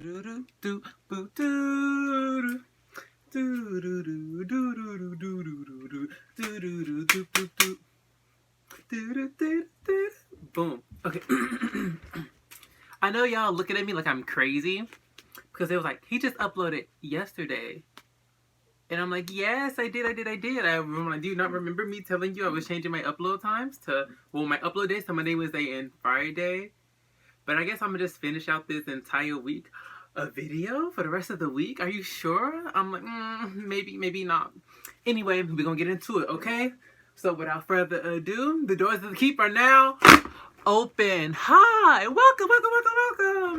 Boom. Okay. I know y'all looking at me like I'm crazy because it was like, he just uploaded yesterday. And I'm like, yes, I did. I do not remember me telling you I was changing my upload times to, well, my upload days to Monday, Wednesday, and Friday. But I guess I'm going to just finish out this entire week of video for the rest of the week. Are you sure? I'm like, maybe not. Anyway, we're going to get into it, okay? So without further ado, the doors of the keep are now open. Hi, welcome.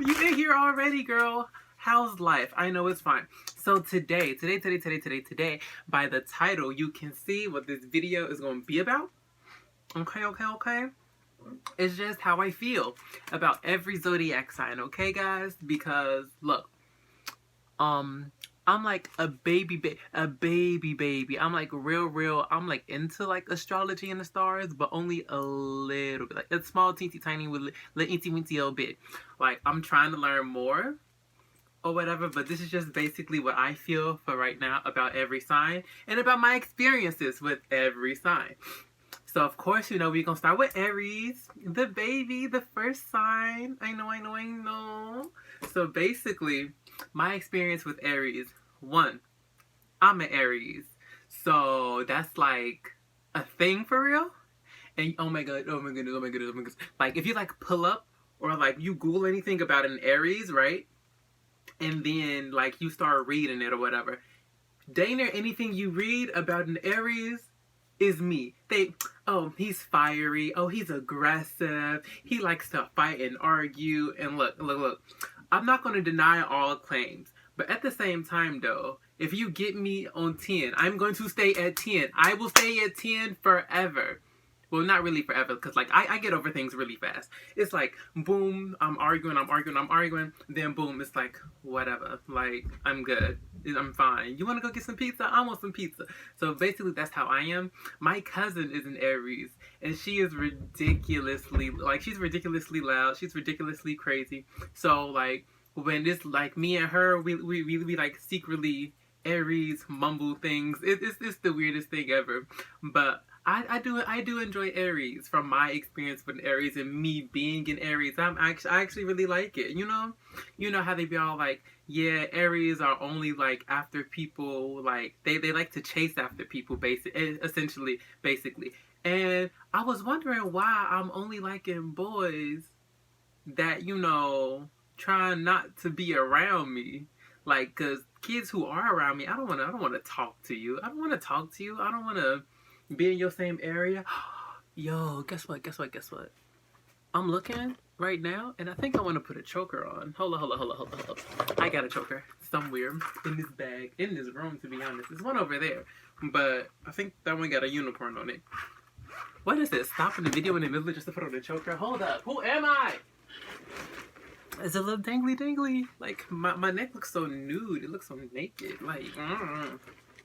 You in here already, girl. How's life? I know it's fine. So today, by the title, you can see what this video is going to be about. Okay. It's just how I feel about every zodiac sign, okay, guys? Because, look, I'm like a baby. I'm like real. I'm like into like astrology and the stars, but only a little bit. Like a small, teensy, tiny, little inty-winty little bit. Like, I'm trying to learn more or whatever, but this is just basically what I feel for right now about every sign and about my experiences with every sign. So, of course, you know, we're going to start with Aries, the baby, the first sign. I know. So, basically, my experience with Aries, one, I'm an Aries. So, that's like a thing for real. And, oh my goodness. Like, if you, like, pull up or, like, you Google anything about an Aries, right? And then, like, you start reading it or whatever. Dang near anything you read about an Aries is me. He's fiery. Oh, he's aggressive. He likes to fight and argue. And look. I'm not going to deny all claims. But at the same time, though, if you get me on 10, I'm going to stay at 10. I will stay at 10 forever. Well, not really forever, because, like, I get over things really fast. It's like, boom, I'm arguing. Then, boom, it's like, whatever. Like, I'm good. I'm fine. You want to go get some pizza? I want some pizza. So, basically, that's how I am. My cousin is an Aries, and she is ridiculously loud. She's ridiculously crazy. So, like, when it's, like, me and her, we like, secretly Aries mumble things. It's the weirdest thing ever. But I do enjoy Aries from my experience with Aries and me being an Aries. I actually really like it. You know how they be all like, yeah, Aries are only like after people, like they like to chase after people basically. And I was wondering why I'm only liking boys that, you know, trying not to be around me. Like, cause kids who are around me, I don't want to talk to you. I don't want to be in your same area. Yo, guess what? I'm looking right now, and I think I want to put a choker on. Hold on. I got a choker somewhere in this bag, in this room, to be honest. There's one over there, but I think that one got a unicorn on it. What is it? Stopping the video in the middle just to put on a choker? Hold up. Who am I? It's a little dangly. Like, my neck looks so nude. It looks so naked. Like,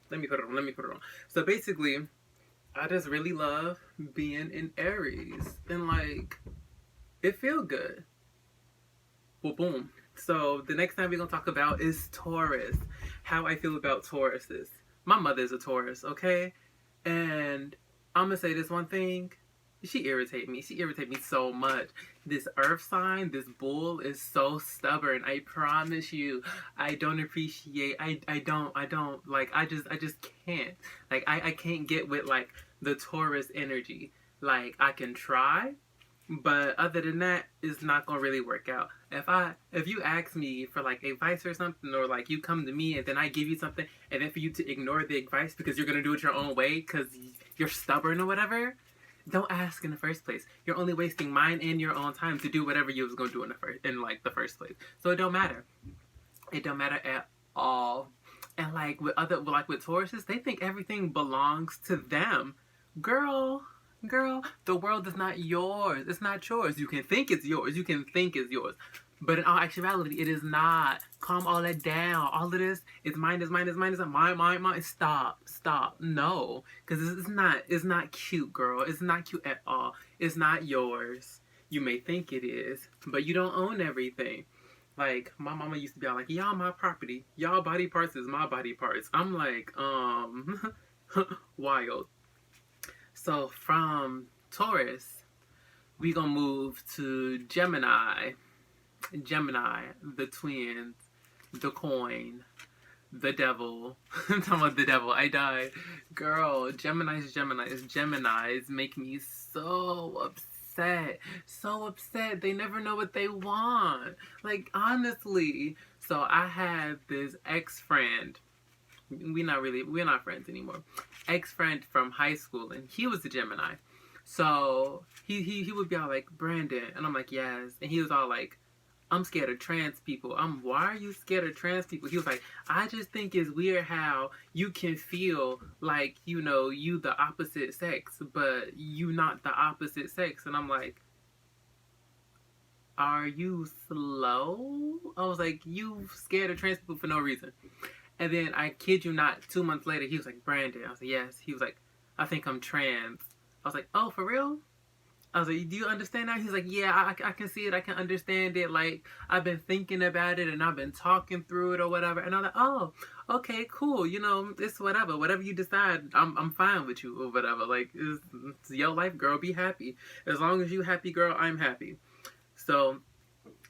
Let me put it on. So, basically, I just really love being in Aries. And, like, it feels good. Well, boom. So, the next time we're going to talk about is Taurus. How I feel about Tauruses. My mother's a Taurus, okay? And I'm going to say this one thing. She irritates me so much. This earth sign, this bull is so stubborn. I promise you. I don't appreciate, I don't, like, I just can't. Like, I can't get with, like, the Taurus energy. Like, I can try, but other than that, it's not gonna really work out. If you ask me for, like, advice or something, or, like, you come to me and then I give you something, and then for you to ignore the advice because you're gonna do it your own way because you're stubborn or whatever, don't ask in the first place. You're only wasting mine and your own time to do whatever you was gonna do in the first place. So it don't matter. It don't matter at all. And like with Tauruses, they think everything belongs to them. Girl, the world is not yours. It's not yours. You can think it's yours. But in all actuality, it is not. Calm all that down. All of this is mine. Mine. Stop. No. Because it's not cute, girl. It's not cute at all. It's not yours. You may think it is, but you don't own everything. Like, my mama used to be all like, y'all my property. Y'all body parts is my body parts. I'm like, wild. So from Taurus, we gonna move to Gemini. Gemini, the twins, the coin, the devil. I'm talking about the devil. I died. Girl, Geminis make me so upset. So upset. They never know what they want. Like, honestly. So I had this ex-friend. We're not friends anymore. Ex-friend from high school, and he was a Gemini. So he would be all like, Brandon, and I'm like, yes. And he was all like, I'm scared of trans people. Why are you scared of trans people? He was like, I just think it's weird how you can feel like, you know, you the opposite sex, but you not the opposite sex. And I'm like, are you slow? I was like, you scared of trans people for no reason. And then I kid you not, 2 months later, he was like, Brandon. I was like, yes. He was like, I think I'm trans. I was like, oh, for real? I was like, do you understand that? He's like, yeah, I can see it. I can understand it. Like, I've been thinking about it and I've been talking through it or whatever. And I'm like, oh, okay, cool. You know, it's whatever. Whatever you decide, I'm fine with you or whatever. Like, it's your life, girl. Be happy. As long as you happy, girl, I'm happy. So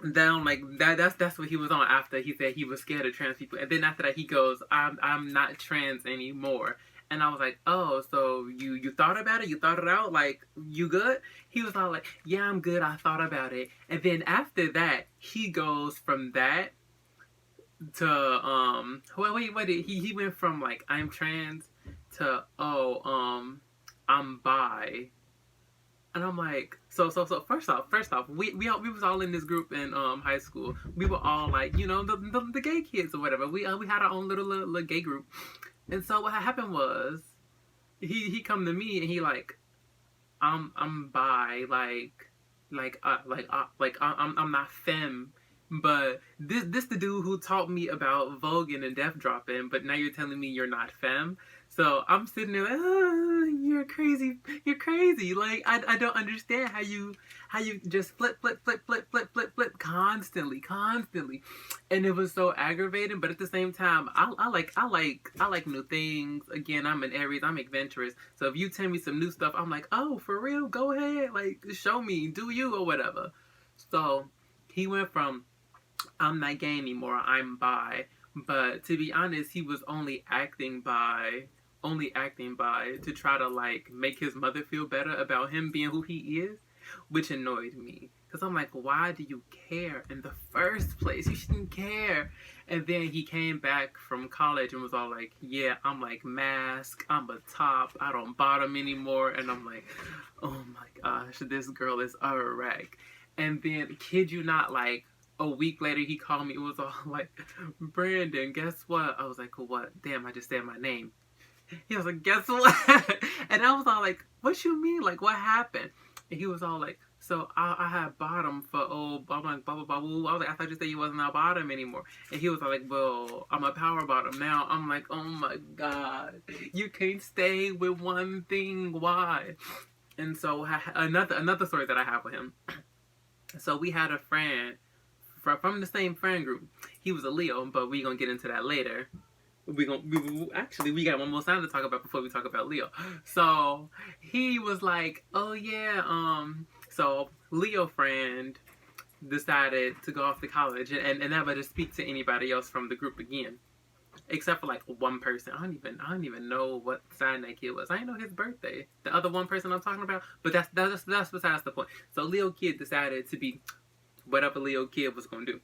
then, like, that's what he was on after he said he was scared of trans people. And then after that, he goes, I'm not trans anymore. And I was like, oh, so you thought about it? You thought it out? Like, you good? He was all like, yeah, I'm good. I thought about it. And then after that, he goes from that to, wait, he went from, like, I'm trans to, I'm bi. And I'm like, so first off, we was all in this group in high school. We were all like, you know, the gay kids or whatever. We had our own little gay group. And so what happened was, he come to me and he like, I'm bi, I'm not femme, but this the dude who taught me about voguing and death dropping, but now you're telling me you're not femme. So I'm sitting there like, oh, you're crazy. Like, I don't understand how you just flip constantly. And it was so aggravating, but at the same time, I like new things. Again, I'm an Aries, I'm adventurous. So if you tell me some new stuff, I'm like, oh, for real? Go ahead. Like, show me, do you or whatever. So he went from, I'm not gay anymore, I'm bi. But to be honest, he was only acting bi to try to, like, make his mother feel better about him being who he is, which annoyed me. Because I'm like, why do you care in the first place? You shouldn't care. And then he came back from college and was all like, yeah, I'm like mask, I'm a top, I don't bottom anymore. And I'm like, oh my gosh, this girl is a wreck. And then, kid you not, like, a week later, he called me. It was all like, Brandon, guess what? I was like, what? Damn, I just said my name. He was like, guess what? And I was all like, what you mean? Like, what happened? And he was all like, so I had bottom for, blah, blah, blah, blah, blah. I was like, I thought you said you wasn't a bottom anymore. And he was all like, well, I'm a power bottom now. I'm like, oh my God. You can't stay with one thing. Why? And so another story that I have with him. So we had a friend from the same friend group. He was a Leo, but we gonna get into that later. We got one more sign to talk about before we talk about Leo. So he was like, oh yeah, so Leo friend decided to go off to college and never to speak to anybody else from the group again. Except for like one person. I don't even know what sign that kid was. I didn't know his birthday. The other one person I'm talking about. But that's besides the point. So Leo kid decided to be whatever Leo kid was gonna do.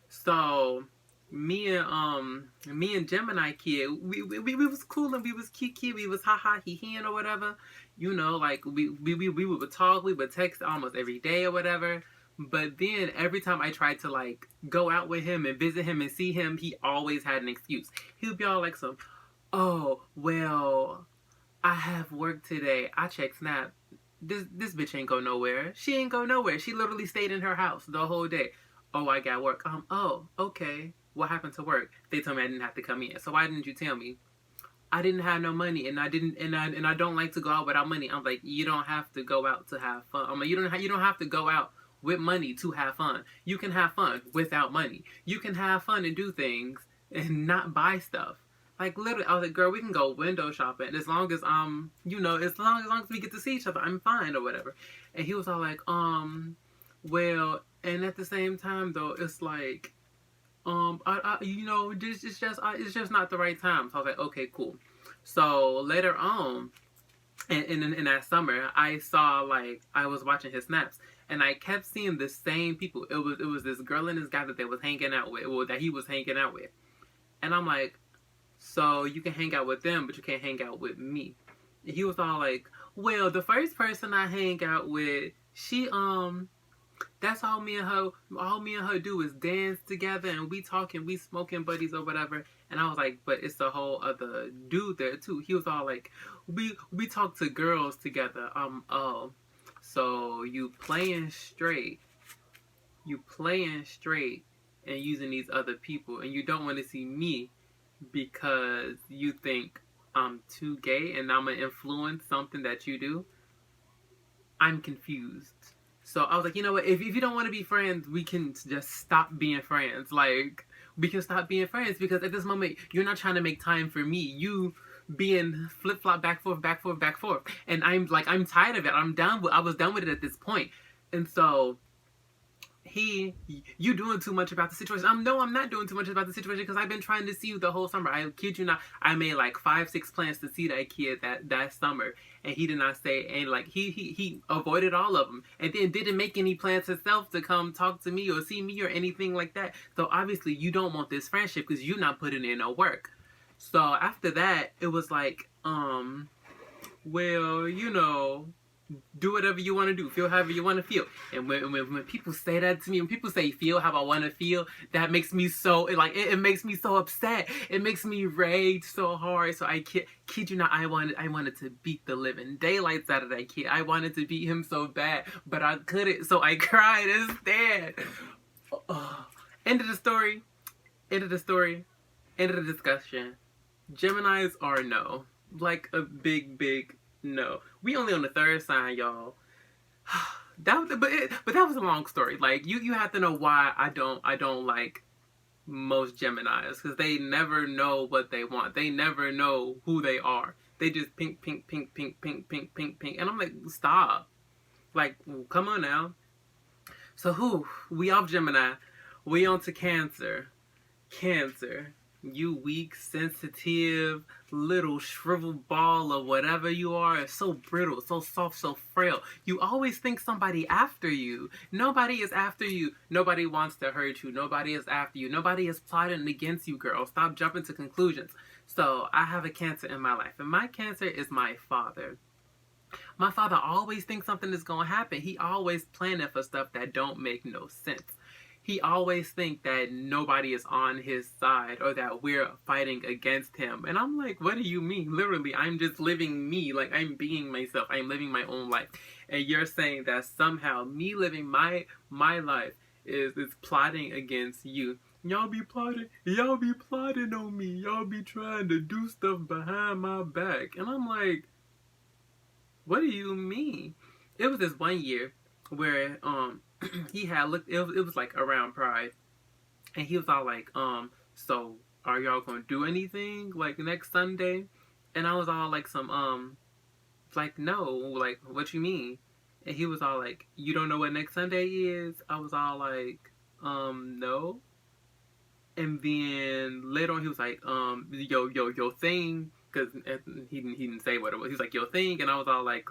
So me and Gemini kid, we was cool and we was kiki, we was ha he and or whatever. You know, like we would talk, we would text almost every day or whatever. But then every time I tried to like go out with him and visit him and see him, he always had an excuse. He would be all like some, oh well, I have work today. I check Snap. This bitch ain't go nowhere. She ain't go nowhere. She literally stayed in her house the whole day. Oh, I got work. Oh, okay. What happened to work? They told me I didn't have to come in. So why didn't you tell me? I didn't have no money, and I don't like to go out without money. I'm like, you don't have to go out to have fun. I'm like, you don't have to go out with money to have fun. You can have fun without money. You can have fun and do things and not buy stuff. Like literally, I was like, girl, we can go window shopping as long as as long as we get to see each other, I'm fine or whatever. And he was all like, well, and at the same time though, it's like, it's just not the right time. So I was like, okay, cool. So later on, in that summer, I saw like I was watching his snaps, and I kept seeing the same people. It was this girl and this guy that they was hanging out with, or that he was hanging out with, and I'm like, so you can hang out with them, but you can't hang out with me. And he was all like, well, the first person I hang out with, she that's all me and her do is dance together and we talking, we smoking buddies or whatever. And I was like, but it's a whole other dude there too. He was all like, we talk to girls together. Oh, so you playing straight and using these other people, and you don't want to see me because you think I'm too gay and I'm gonna influence something that you do. I'm confused. So I was like, you know what? If you don't want to be friends, we can just stop being friends. Like, we can stop being friends because at this moment, you're not trying to make time for me. You being flip flop, back forth, back forth, back forth, and I'm tired of it. I was done with it at this point, and so you doing too much about the situation. I'm not doing too much about the situation because I've been trying to see you the whole summer. I kid you not, I made like 5-6 plans to see that kid that summer, and he did not say, and like he avoided all of them, and then didn't make any plans himself to come talk to me or see me or anything like that. So obviously you don't want this friendship because you're not putting in no work. So after that, it was like, well, do whatever you want to do, feel however you want to feel. And when people say that to me, when people say feel how I want to feel, that makes me so, like, it makes me so upset. It makes me rage so hard. So I kid you not, I wanted to beat the living daylights out of that kid. I wanted to beat him so bad, but I couldn't, so I cried instead. End of the story. End of the discussion. Geminis are no. Like a big no. We only on the third sign, y'all. But that was a long story. Like you have to know why I don't like most Geminis, because they never know what they want. They never know who they are. They just pink, and I'm like, stop. Like, come on now. So we off Gemini. We on to Cancer. Cancer. You weak, sensitive, little shriveled ball of whatever you are. So brittle, so soft, so frail. You always think somebody after you. Nobody is after you. Nobody wants to hurt you. Nobody is after you. Nobody is plotting against you, girl. Stop jumping to conclusions. So I have a Cancer in my life, and my Cancer is my father. My father always thinks something is going to happen. He always planning for stuff that don't make no sense. He always think that nobody is on his side or that we're fighting against him. And I'm like, what do you mean? Literally, I'm just living me. Like, I'm being myself. I'm living my own life. And you're saying that somehow me living my life is plotting against you. Y'all be plotting on me. Y'all be trying to do stuff behind my back. And I'm like, what do you mean? It was this one year where, he had looked, it was like around Pride, and he was all like, so are y'all gonna do anything like next Sunday? And I was all like, like, no, like, what you mean? And he was all like, you don't know what next Sunday is? I was all like, no. And then later on he was like, your thing, because he didn't say what it was. He was like, your thing, and I was all like,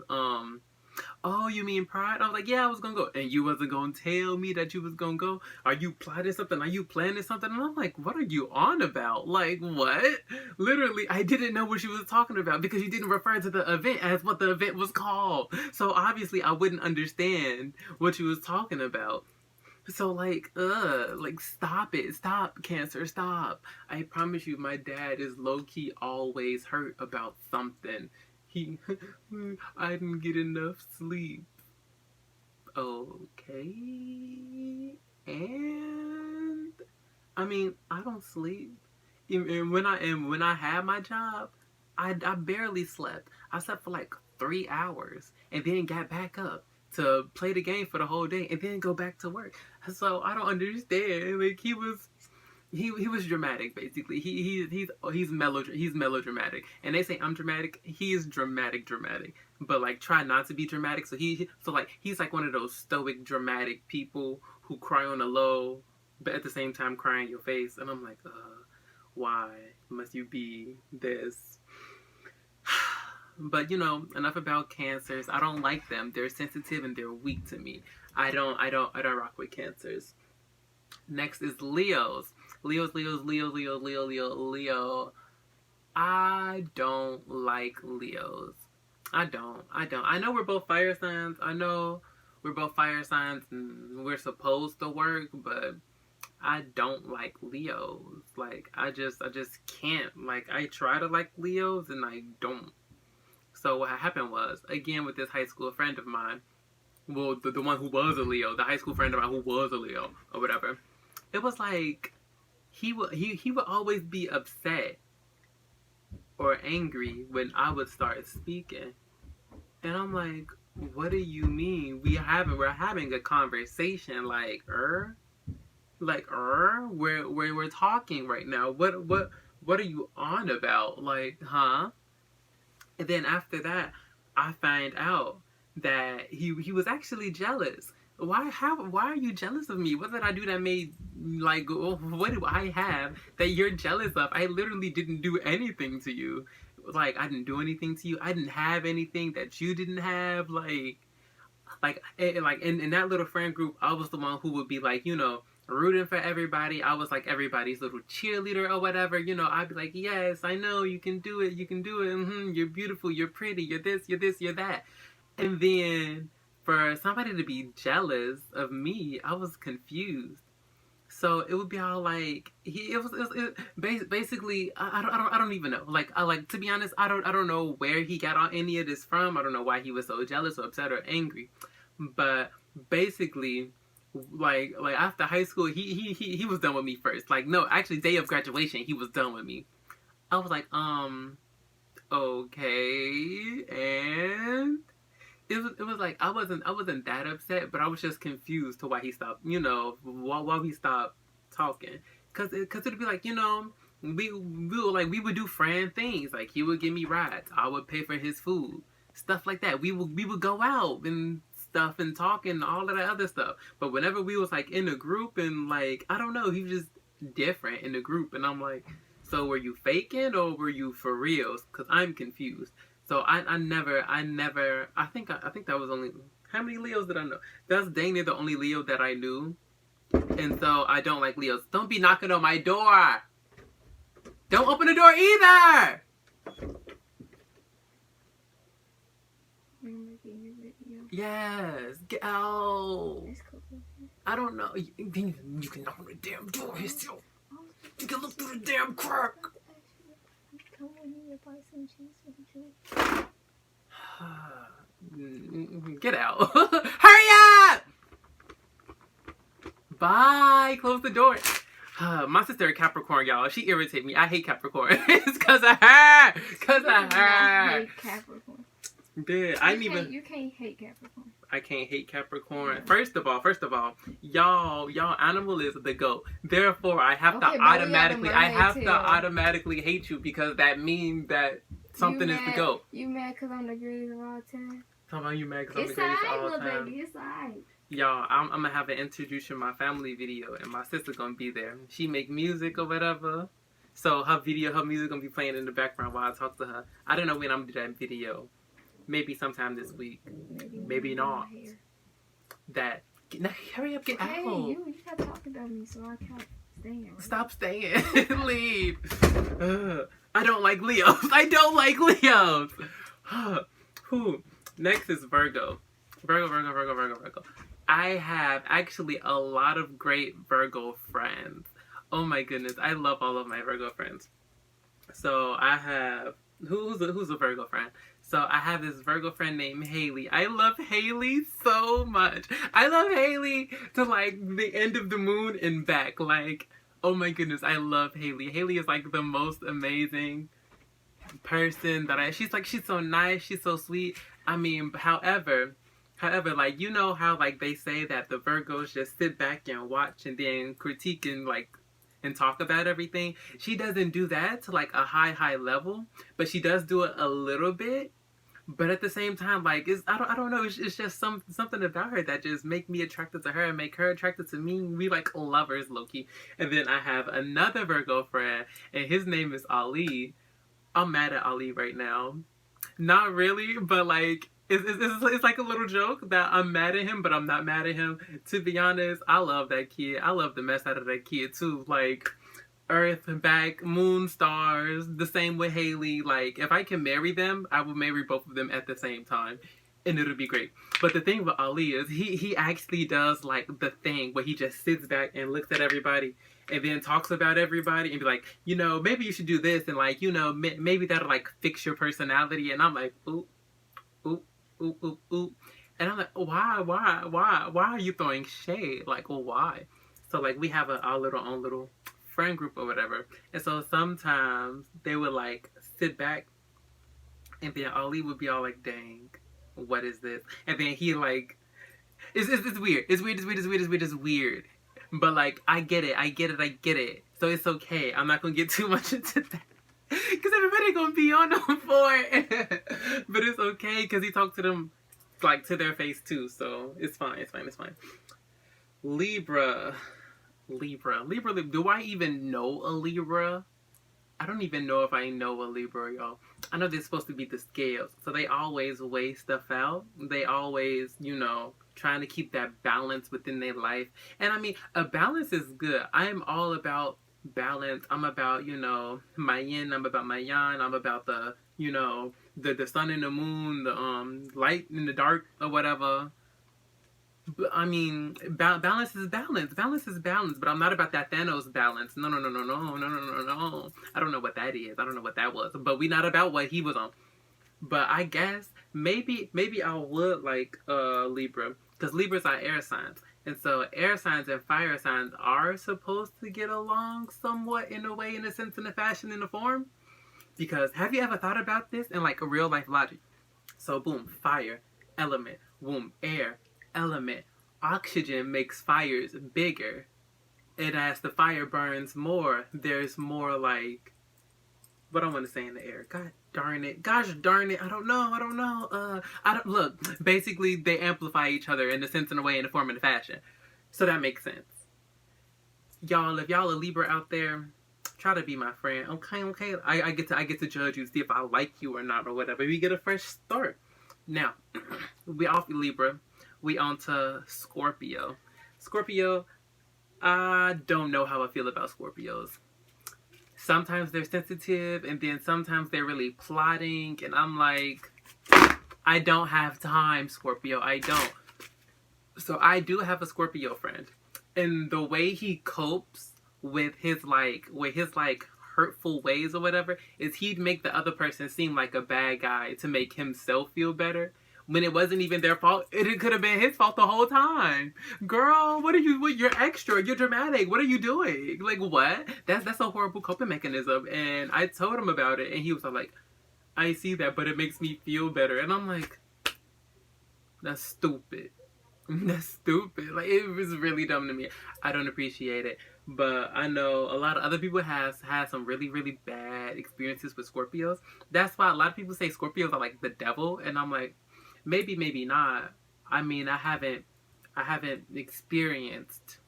oh, you mean Pride? I was like, yeah, I was gonna go. And you wasn't gonna tell me that you was gonna go? Are you plotting something? Are you planning something? And I'm like, what are you on about? Like, what? Literally, I didn't know what she was talking about because you didn't refer to the event as what the event was called. So obviously I wouldn't understand what she was talking about. So like stop it. Stop, Cancer, stop. I promise you, my dad is low-key always hurt about something. I didn't get enough sleep. Okay. And I mean, I don't sleep. And when I had my job, I barely slept. I slept for like 3 hours and then got back up. to play the game for the whole day and then go back to work. So I don't understand. Like he was dramatic basically. He's melodramatic. And they say I'm dramatic. He is dramatic. But like try not to be dramatic. So he's like one of those stoic dramatic people who cry on the low, but at the same time cry in your face. And I'm like, why must you be this? But enough about cancers. I don't like them. They're sensitive and they're weak to me. I don't rock with cancers. Next is Leos. Leo. I don't like Leos. I don't. I know we're both fire signs. And we're supposed to work, but I don't like Leos. Like I just can't. Like I try to like Leos and I don't. So what happened was, again with this high school friend of mine, well the one who was a Leo, the high school friend of mine who was a Leo or whatever, it was like he would always be upset or angry when I would start speaking. And I'm like, what do you mean? We're having a conversation we're talking right now. What are you on about? Like, huh? And then after that, I find out that he was actually jealous. Why are you jealous of me? What did I do that made, like, what do I have that you're jealous of? I literally didn't do anything to you. Like, I didn't do anything to you. I didn't have anything that you didn't have. Like in that little friend group, I was the one who would be like, rooting for everybody. I was like everybody's little cheerleader or whatever. I'd be like, yes, I know, you can do it. You're beautiful, you're pretty, you're this, you're that. And then for somebody to be jealous of me, I was confused. So it would be all like basically I don't even know. To be honest, I don't know where he got on any of this from. I don't know why he was so jealous or upset or angry. But basically, like after high school, he was done with me first. Like, no, actually, day of graduation, he was done with me. I was like, okay, and it was like I wasn't that upset, but I was just confused to why he stopped. Why he stopped talking, cause it'd be like, we would do friend things. Like he would give me rides, I would pay for his food, stuff like that. We would go out and stuff and talk and all of that other stuff. But whenever we was like in a group and like, I don't know, he was just different in the group. And I'm like, so were you faking or were you for reals? Cause I'm confused. So I think that was only, how many Leos did I know? That's dang near the only Leo that I knew. And so I don't like Leos. Don't be knocking on my door. Don't open the door either. Yes, get out. I don't know. You can knock on the damn door yourself. You can look through the damn crack. Get out. Hurry up! Bye. Close the door. My sister a Capricorn, y'all. She irritates me. I hate Capricorn. It's because of her. I hate Capricorn. Dude, you can't hate Capricorn. I can't hate Capricorn. Yeah. First of all, y'all animal is the GOAT. Therefore, I have to automatically hate you because that means that something is the GOAT. You mad because I'm the greatest of all time? Talking about you mad because I'm the greatest of all time. Baby, it's alright. Y'all, I'm gonna have an introduction my family video, and my sister's gonna be there. She make music or whatever, so her music gonna be playing in the background while I talk to her. I don't know when I'm gonna do that video. Maybe sometime this week. Maybe not. Hurry up, get out. You kept talking about me, so I kept staying. Right? Stop staying. Leave. I don't like Leos. Who? Next is Virgo. Virgo. I have actually a lot of great Virgo friends. Oh my goodness. I love all of my Virgo friends. So I have... Who's a Virgo friend? So I have this Virgo friend named Haley. I love Haley so much. I love Haley to like the end of the moon and back. Like, oh my goodness, I love Haley. Haley is like the most amazing person that she's so nice, she's so sweet. I mean, however, However, like, you know how, like, they say that the Virgos just sit back and watch and then critique and, like, and talk about everything. She doesn't do that to, like, a high level, but she does do it a little bit. But at the same time, like, I don't know. It's just something about her that just make me attracted to her and make her attracted to me. We like lovers, low-key. And then I have another Virgo friend, and his name is Ali. I'm mad at Ali right now. Not really, but like it's like a little joke that I'm mad at him, but I'm not mad at him. To be honest, I love that kid. I love the mess out of that kid too. Like, Earth, back, moon, stars. The same with Haley. Like, if I can marry them, I will marry both of them at the same time, and it'll be great. But the thing with Ali is he actually does like the thing where he just sits back and looks at everybody and then talks about everybody and be like, you know, maybe you should do this, and like, you know, maybe that'll like fix your personality. And I'm like, oop, oop, oop, oop, oop. And I'm like, why are you throwing shade? Like, well, why? So like, we have our own little friend group or whatever, and so sometimes they would like sit back, and then Ali would be all like, dang, what is this? And then he like, it's weird. It's weird. But like, I get it. So it's okay. I'm not gonna get too much into that, because everybody gonna be on them for it. But it's okay, because he talked to them like to their face too, so it's fine. Libra. Do I even know a Libra? I don't even know if I know a Libra, y'all. I know they're supposed to be the scales, so they always weigh stuff out. They always, you know, trying to keep that balance within their life. And I mean, a balance is good. I am all about balance. I'm about, you know, my yin. I'm about my yang. I'm about the, you know, the sun and the moon, the light and the dark or whatever. But I mean, balance is balance. Balance is balance. But I'm not about that Thanos balance. No. I don't know what that is. I don't know what that was. But we not about what he was on. But I guess maybe I would like Libra, because Libras are air signs, and so air signs and fire signs are supposed to get along somewhat, in a way, in a sense, in a fashion, in a form. Because have you ever thought about this in like a real life logic? So boom, fire element, boom, air element, oxygen makes fires bigger, and as the fire burns more, there's more like, what I want to say in the air. God darn it. Gosh darn it. I don't know. Look, basically they amplify each other in a sense, in a way, in a form, and a fashion. So that makes sense. Y'all, if y'all a Libra out there, try to be my friend. Okay. I get to judge you, see if I like you or not or whatever. We get a fresh start. Now, we off Libra. We on to Scorpio. Scorpio, I don't know how I feel about Scorpios. Sometimes they're sensitive, and then sometimes they're really plotting, and I'm like, I don't have time, Scorpio. I don't. So I do have a Scorpio friend, and the way he copes with his hurtful ways or whatever is he'd make the other person seem like a bad guy to make himself feel better, when it wasn't even their fault. It could have been his fault the whole time. Girl, you're extra, you're dramatic. What are you doing? Like, what? That's a horrible coping mechanism. And I told him about it, and he was like, I see that, but it makes me feel better. And I'm like, that's stupid. That's stupid. Like, it was really dumb to me. I don't appreciate it. But I know a lot of other people has had some really, really bad experiences with Scorpios. That's why a lot of people say Scorpios are like the devil. And I'm like, maybe not. I mean, I haven't experienced.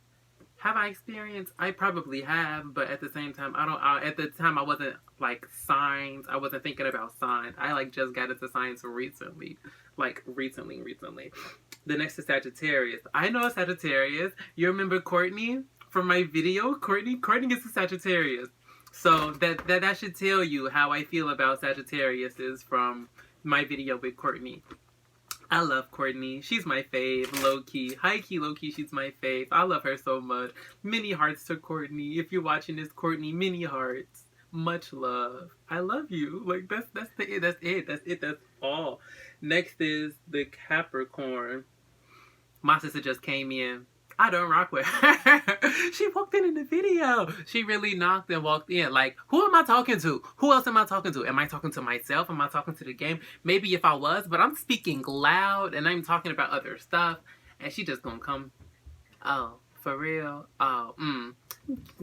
Have I experienced? I probably have, but at the same time, at the time, I wasn't like signs. I wasn't thinking about signs. I like just got into signs recently. Like recently. The next is Sagittarius. I know a Sagittarius. You remember Courtney from my video? Courtney is a Sagittarius. So that should tell you how I feel about Sagittarius is from my video with Courtney. I love Courtney. She's my fave, low-key. High-key, low-key, she's my fave. I love her so much. Many hearts to Courtney. If you're watching this, Courtney, many hearts. Much love. I love you. Like, that's it. That's all. Next is the Capricorn. My sister just came in. I don't rock with her. She walked in the video. She really knocked and walked in. Like, who am I talking to? Who else am I talking to? Am I talking to myself? Am I talking to the game? Maybe if I was, but I'm speaking loud and I'm talking about other stuff. And she just gonna come. Oh, for real? Oh,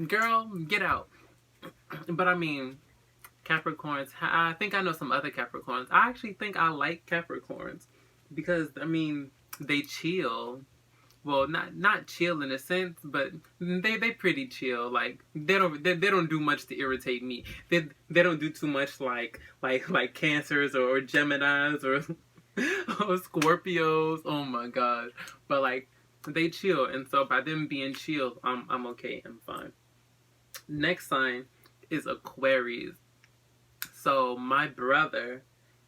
girl, get out. But I mean, Capricorns. I think I know some other Capricorns. I actually think I like Capricorns because, I mean, they chill. Well, not chill in a sense, but they pretty chill. Like they don't do much to irritate me. They don't do too much like Cancers or Geminis or or Scorpios. Oh my god! But like they chill, and so by them being chill, I'm okay. I'm fine. Next sign is Aquarius. So my brother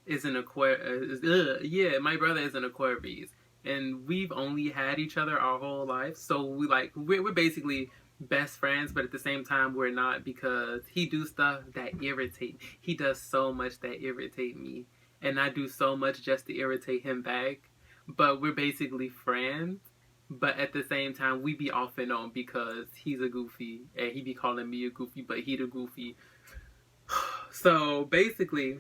is an Aquarius. Yeah, my brother is an Aquarius. And we've only had each other our whole life, so we're basically best friends, but at the same time we're not, because he do stuff that irritate me. He does so much that irritate me, and I do so much just to irritate him back. But we're basically friends, but at the same time we be off and on because he's a goofy and he be calling me a goofy, but he the goofy. So basically,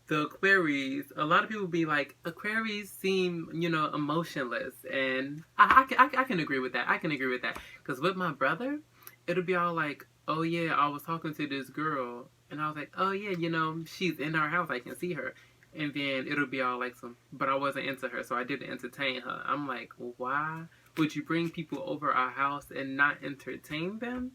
the Aquarius, a lot of people be like, Aquarius seem, emotionless. And I can agree with that. I can agree with that. Because with my brother, it'll be all like, oh yeah, I was talking to this girl. And I was like, oh yeah, she's in our house. I can see her. And then it'll be all like but I wasn't into her, so I didn't entertain her. I'm like, why would you bring people over our house and not entertain them?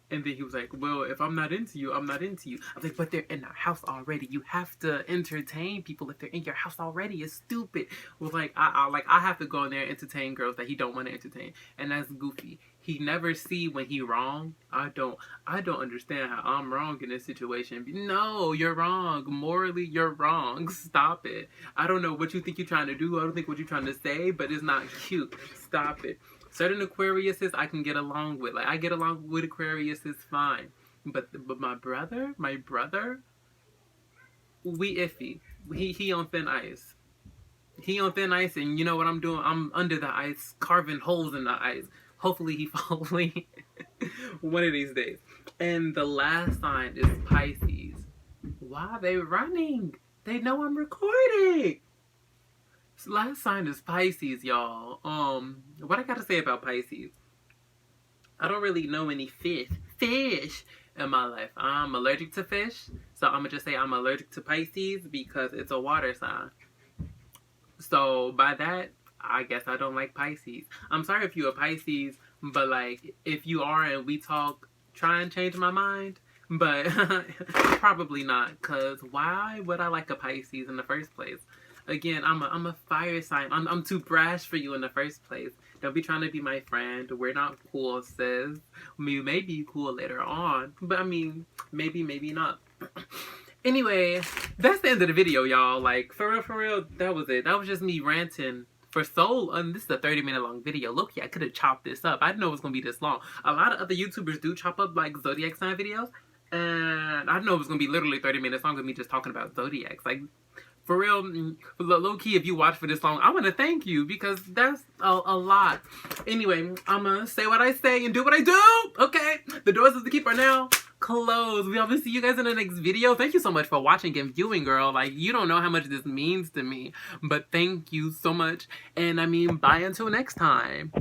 And then he was like, well, if I'm not into you, I'm not into you. I was like, but they're in our house already. You have to entertain people if they're in your house already. It's stupid. Well, I have to go in there and entertain girls that he don't want to entertain. And that's goofy. He never see when he wrong. I don't understand how I'm wrong in this situation. No, you're wrong. Morally, you're wrong. Stop it. I don't know what you think you're trying to do. I don't think what you're trying to say, but it's not cute. Stop it. Certain Aquariuses I can get along with. Like, I get along with Aquariuses fine. But my brother, we iffy. He on thin ice. He on thin ice, and you know what I'm doing? I'm under the ice, carving holes in the ice. Hopefully he follows me one of these days. And the last sign is Pisces. Why are they running? They know I'm recording. Last sign is Pisces, y'all. What I gotta say about Pisces? I don't really know any fish in my life. I'm allergic to fish, so I'm gonna just say I'm allergic to Pisces because it's a water sign. So by that, I guess I don't like Pisces. I'm sorry if you're a Pisces, but like if you are and we talk, try and change my mind. But probably not, cause why would I like a Pisces in the first place? Again, I'm a fire sign. I'm too brash for you in the first place. Don't be trying to be my friend. We're not cool, sis. We may be cool later on, but I mean, maybe not. Anyway, that's the end of the video, y'all. Like, for real, that was it. That was just me ranting for this is a 30-minute long video. Look, I could have chopped this up. I didn't know it was gonna be this long. A lot of other YouTubers do chop up like zodiac sign videos, and I didn't know it was gonna be literally 30 minutes long of me just talking about zodiacs. Like, for real, low key, if you watch for this long, I want to thank you because that's a lot. Anyway, I'm gonna say what I say and do what I do. Okay, the doors of the keeper are now closed. We will see you guys in the next video. Thank you so much for watching and viewing, girl. Like, you don't know how much this means to me, but thank you so much. And I mean, bye until next time.